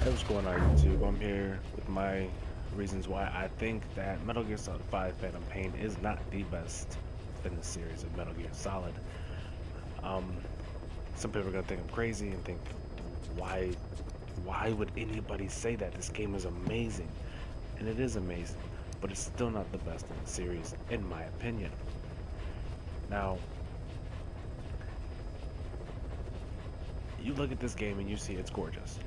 Hey, what's going on YouTube? I'm here with my reasons why I think that Metal Gear Solid 5 Phantom Pain is not the best in the series of Metal Gear Solid. Um, some people are gonna think I'm crazy and think, why, why would anybody say that? This game is amazing, and it is amazing, but it's still not the best in the series, in my opinion. Now, you look at this game and you see it's gorgeous.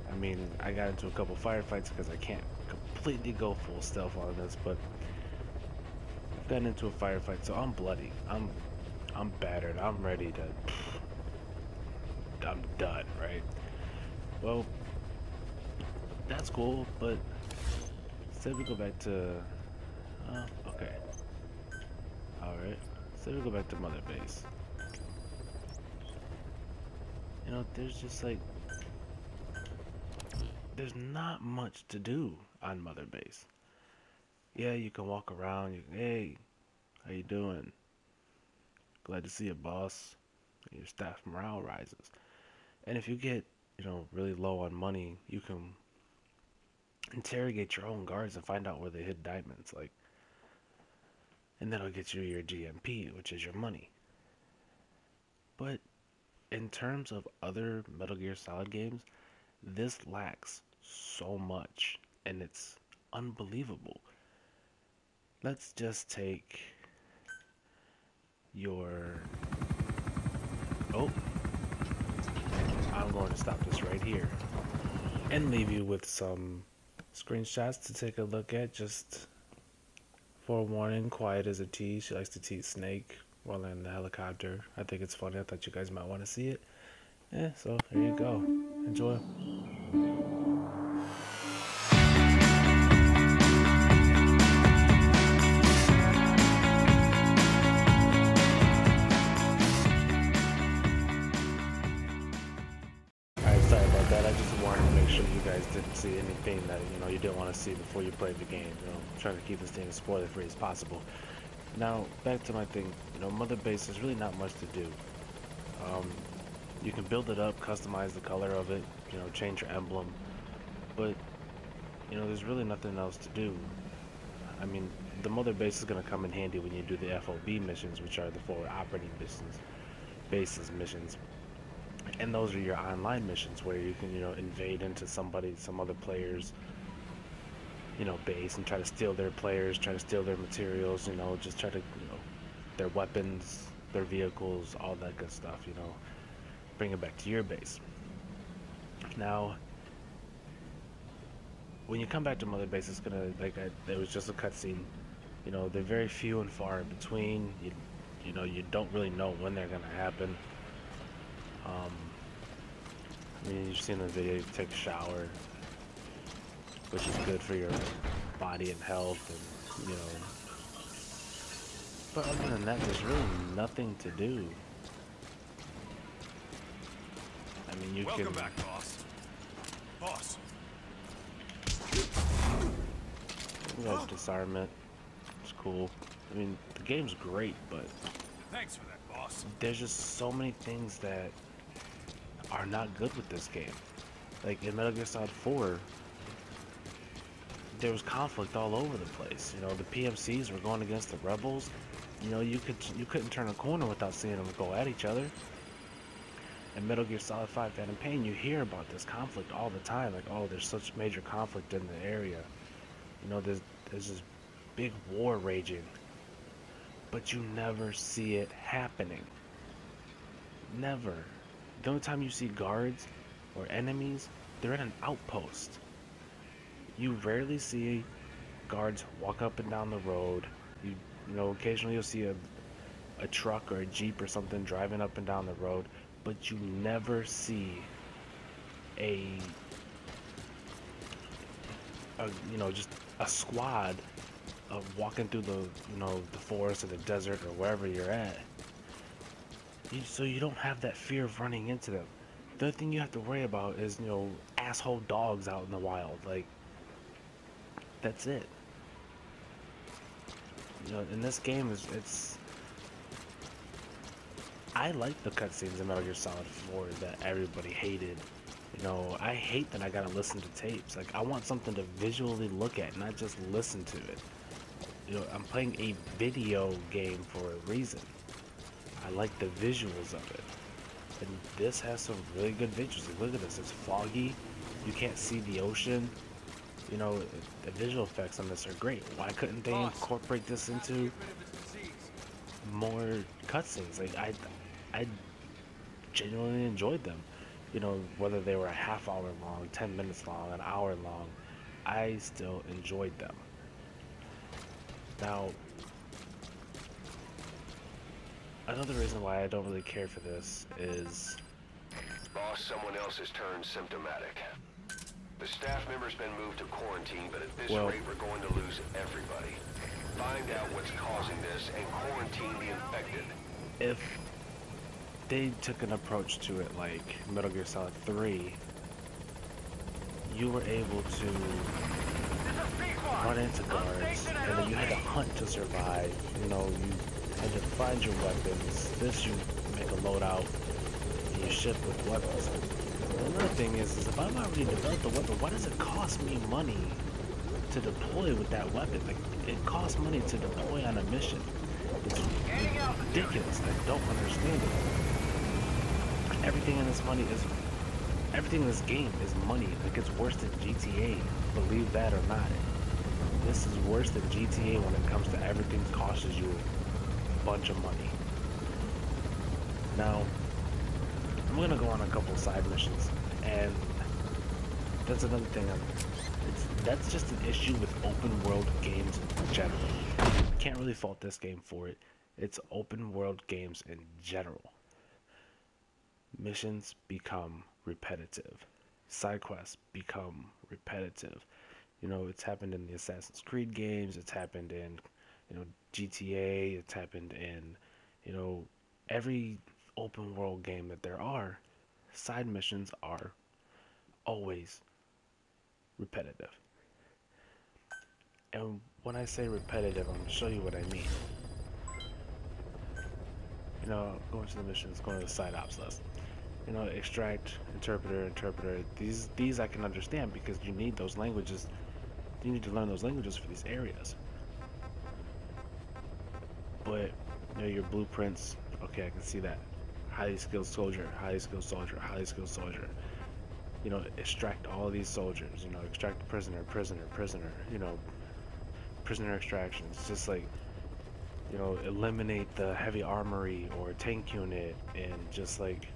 I mean, I got into a couple firefights because I can't completely go full stealth on this, but I've gotten into a firefight, so I'm bloody. I'm battered. I'm ready to. I'm done, right? Well, that's cool, but say we go back to. Okay. All right. Say we go back to Mother Base. You know, there's just like. There's not much to do on Mother Base. Yeah, you can walk around. Hey, how you doing? Glad to see you, boss. Your staff morale rises. And if you get, really low on money, you can interrogate your own guards and find out where they hid diamonds, and that'll get you your GMP, which is your money. But in terms of other Metal Gear Solid games, this lacks so much, and it's unbelievable. Let's just take your... Oh, I'm going to stop this right here and leave you with some screenshots to take a look at. Just forewarning, Quiet as a T. She likes to tease Snake while in the helicopter. I think it's funny. I thought you guys might want to see it. Yeah, so there you go. Enjoy. Alright, sorry about that. I just wanted to make sure you guys didn't see anything that, you didn't want to see before you played the game. Trying to keep this thing as spoiler-free as possible. Now, back to my thing. Mother Base, is really not much to do. You can build it up, customize the color of it, change your emblem, but there's really nothing else to do. I mean, the Mother Base is going to come in handy when you do the FOB missions, which are the forward operating bases missions, and those are your online missions where you can invade into some other player's base and try to steal their players, try to steal their materials, just try to their weapons, their vehicles, all that good stuff, bring it back to your base. Now, when you come back to Mother Base, it's gonna, it was just a cutscene. They're very few and far in between. You don't really know when they're gonna happen. I mean, you've seen the video, you take a shower, which is good for your body and health, and, but other than that, there's really nothing to do. I mean, you Welcome can... back, boss. Boss. You got disarmament. It's cool. I mean, the game's great, but Thanks for that, boss. there's just so many things that are not good with this game. Like in Metal Gear Solid 4, there was conflict all over the place. The PMCs were going against the rebels. You couldn't turn a corner without seeing them go at each other. In Metal Gear Solid 5 Phantom Pain, you hear about this conflict all the time. Like, oh, there's such major conflict in the area. There's this big war raging. But you never see it happening. Never. The only time you see guards or enemies, they're in an outpost. You rarely see guards walk up and down the road. Occasionally you'll see a truck or a jeep or something driving up and down the road, but you never see just a squad of walking through the forest or the desert or wherever you're at. So you don't have that fear of running into them. The other thing you have to worry about is, asshole dogs out in the wild. Like, that's it. In this game, I like the cutscenes in Metal Gear Solid 4 that everybody hated. You know, I hate that I gotta listen to tapes. Like, I want something to visually look at, not just listen to it. You know, I'm playing a video game for a reason. I like the visuals of it. And this has some really good visuals. Like, look at this, it's foggy. You can't see the ocean. You know, the visual effects on this are great. Why couldn't they incorporate this into more cutscenes? Like, I genuinely enjoyed them. You know, whether they were a half hour long, 10 minutes long, an hour long, I still enjoyed them. Now, another reason why I don't really care for this is... Boss, someone else has turned symptomatic. The staff member's been moved to quarantine, but at this rate we're going to lose everybody. Find out what's causing this and quarantine the infected. If they took an approach to it like Metal Gear Solid 3, you were able to run into guards, and then you had to hunt to survive. You know, you had to find your weapons. This, you make a loadout, and you ship with weapons. Another thing is if I've already developed a weapon, why does it cost me money to deploy with that weapon? Like, it costs money to deploy on a mission. It's ridiculous. I don't understand it. Everything in this game is money. Like, it's worse than GTA, believe that or not. This is worse than GTA when it comes to everything costs you a bunch of money. Now, I'm gonna go on a couple side missions, and that's another thing. That's just an issue with open world games in general. Can't really fault this game for it. It's open world games in general. Missions become repetitive. Side quests become repetitive. You know, it's happened in the Assassin's Creed games. It's happened in, you know, GTA. It's happened in, you know, every open world game that there are. Side missions are always repetitive. And when I say repetitive, I'm going to show you what I mean. You know, going to the missions, going to the side ops list. You know, extract, interpreter. These I can understand because you need those languages. You need to learn those languages for these areas. But, you know, your blueprints, okay, I can see that. Highly skilled soldier, highly skilled soldier, highly skilled soldier. You know, extract all of these soldiers. You know, extract prisoner, you know, prisoner extractions. Just like, you know, eliminate the heavy armory or tank unit, and just like,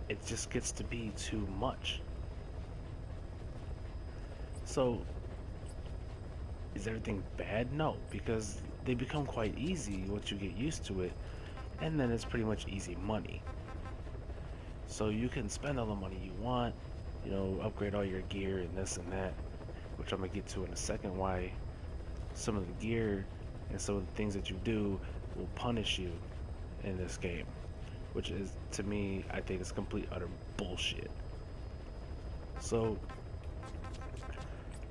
it just gets to be too much. So, is everything bad? No, because they become quite easy once you get used to it, and then it's pretty much easy money. So you can spend all the money you want, you know, upgrade all your gear and this and that, which I'm gonna get to in a second, why some of the gear and some of the things that you do will punish you in this game, which is, to me, I think it's complete utter bullshit. So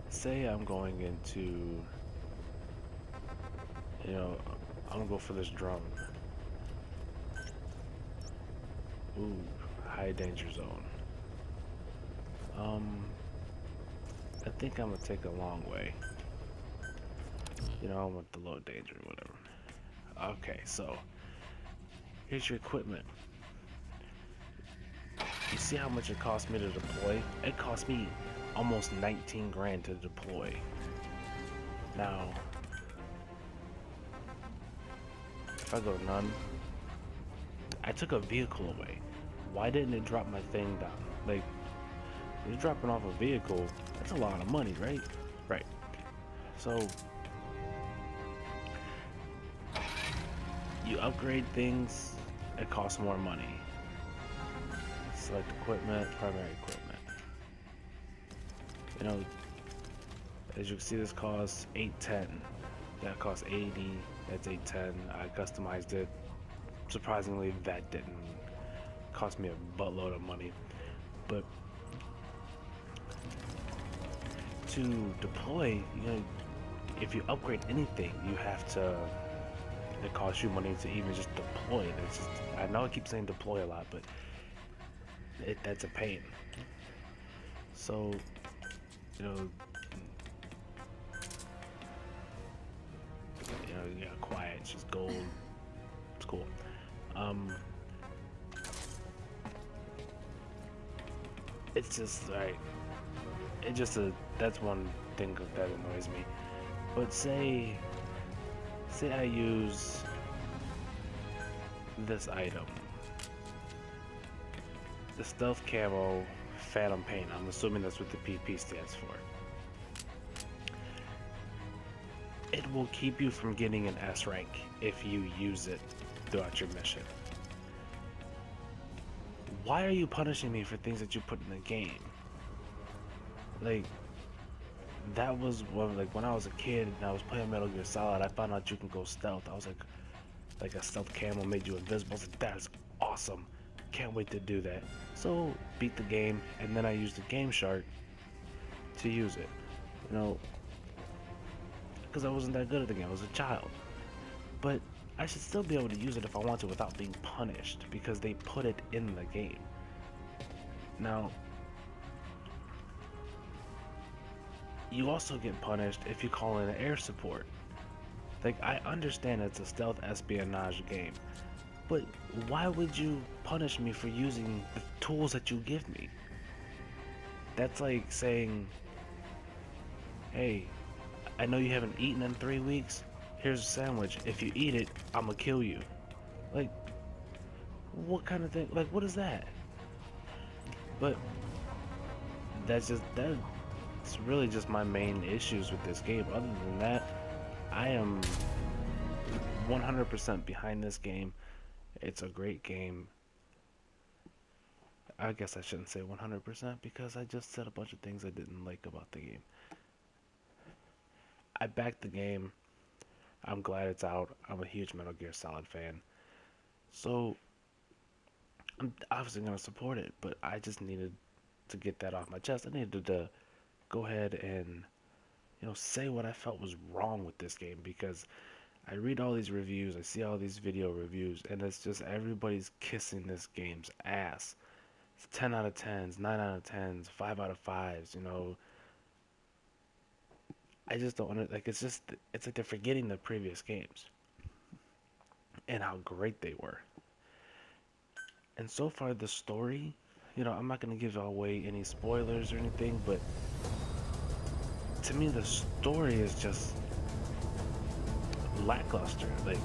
say I'm going into, you know, I'm gonna go for this drone. Ooh, high danger zone. I think I'm gonna take a long way. You know, I want the low danger, whatever. Okay, so here's your equipment. You see how much it cost me to deploy? It cost me almost 19 grand to deploy. Now, if I go none, I took a vehicle away. Why didn't it drop my thing down? Like, when you're dropping off a vehicle, that's a lot of money, right? Right. So, you upgrade things, it costs more money. Select equipment, primary equipment. You know, as you can see, this costs $810. That costs $80. That's $810. I customized it. Surprisingly, that didn't cost me a buttload of money. But to deploy, you know, if you upgrade anything, you have to. It costs you money to even just deploy. It's just, I know I keep saying deploy a lot, but that's a pain. So, you know, you got quiet. She's gold. It's cool. It's just like that's one thing that annoys me. But say I use this item, the stealth camo phantom paint. I'm assuming that's what the PP stands for. It will keep you from getting an S rank if you use it throughout your mission. Why are you punishing me for things that you put in the game? Like, that was when I was a kid and I was playing Metal Gear Solid, I found out you can go stealth. I was like a stealth camo made you invisible. I was like, that is awesome. Can't wait to do that. So, beat the game, and then I used the Game Shark to use it. You know, because I wasn't that good at the game. I was a child. But I should still be able to use it if I want to without being punished, because they put it in the game. Now, you also get punished if you call in air support. Like, I understand it's a stealth espionage game, but why would you punish me for using the tools that you give me? That's like saying, hey, I know you haven't eaten in 3 weeks. Here's a sandwich. If you eat it, I'm gonna kill you. Like, what kind of thing? Like, what is that? But that's really just my main issues with this game. Other than that, I am 100% behind this game. It's a great game. I guess I shouldn't say 100% because I just said a bunch of things I didn't like about the game. I backed the game. I'm glad it's out. I'm a huge Metal Gear Solid fan. So, I'm obviously going to support it, but I just needed to get that off my chest. I needed to go ahead and, say what I felt was wrong with this game, because I read all these reviews, I see all these video reviews, and it's just everybody's kissing this game's ass. It's 10 out of 10s, 9 out of 10s, 5 out of 5s, I just don't it's like they're forgetting the previous games and how great they were. And so far, the story, I'm not going to give away any spoilers or anything, but to me, the story is just lackluster. Like,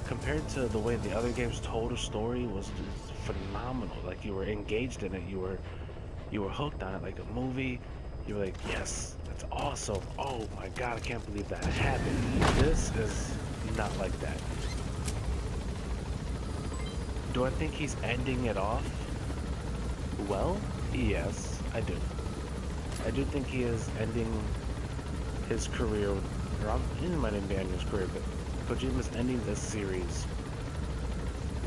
compared to the way the other games told a story, was just phenomenal. Like, you were engaged in it, you were hooked on it like a movie. You were like, yes, that's awesome. Oh my god, I can't believe that happened. This is not like that. Do I think he's ending it off well? Yes, I do. I do think he is ending his career, or he might even be ending his career, but Kojima's ending this series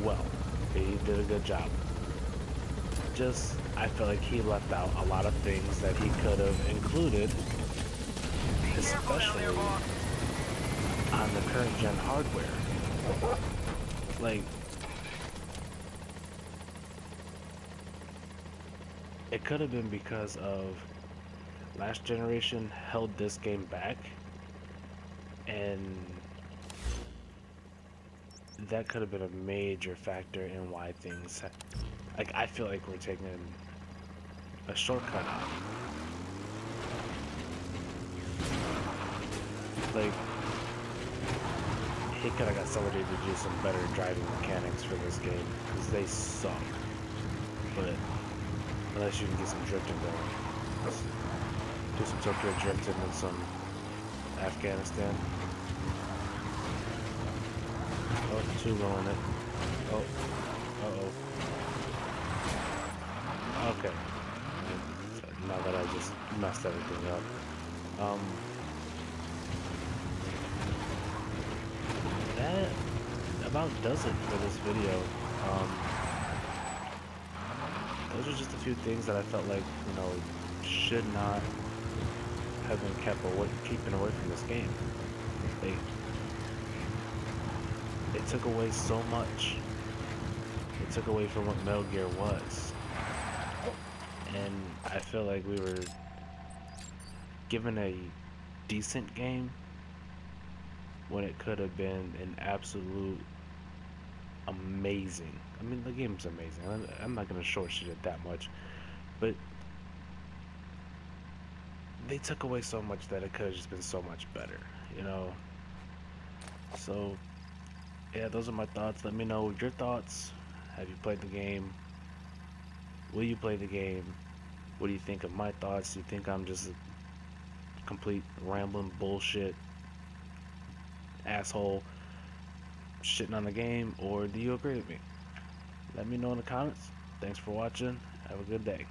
well. He did a good job. Just, I feel like he left out a lot of things that he could have included, especially on the current gen hardware. Like, it could have been because of last generation held this game back, and that could have been a major factor in why things, like, I feel like we're taking a shortcut out. Like, he could have got somebody to do some better driving mechanics for this game, because they suck. But unless you can get some drifting going, let's do some Tokyo drifting and some Afghanistan. Oh, too low in it. Oh, uh-oh. Okay. Now that I just messed everything up. That about does it for this video. Those are just a few things that I felt like, should not have been keeping away from this game. It took away so much. It took away from what Metal Gear was. and I feel like we were given a decent game when it could have been an absolute amazing. I mean, the game's amazing. I'm not gonna short shit it that much, but they took away so much that it could have just been so much better, you know. So yeah, those are my thoughts. Let me know your thoughts. Have you played the game? Will you play the game? What do you think of my thoughts? Do you think I'm just a complete rambling bullshit asshole shitting on the game, or do you agree with me? Let me know in the comments. Thanks for watching. Have a good day.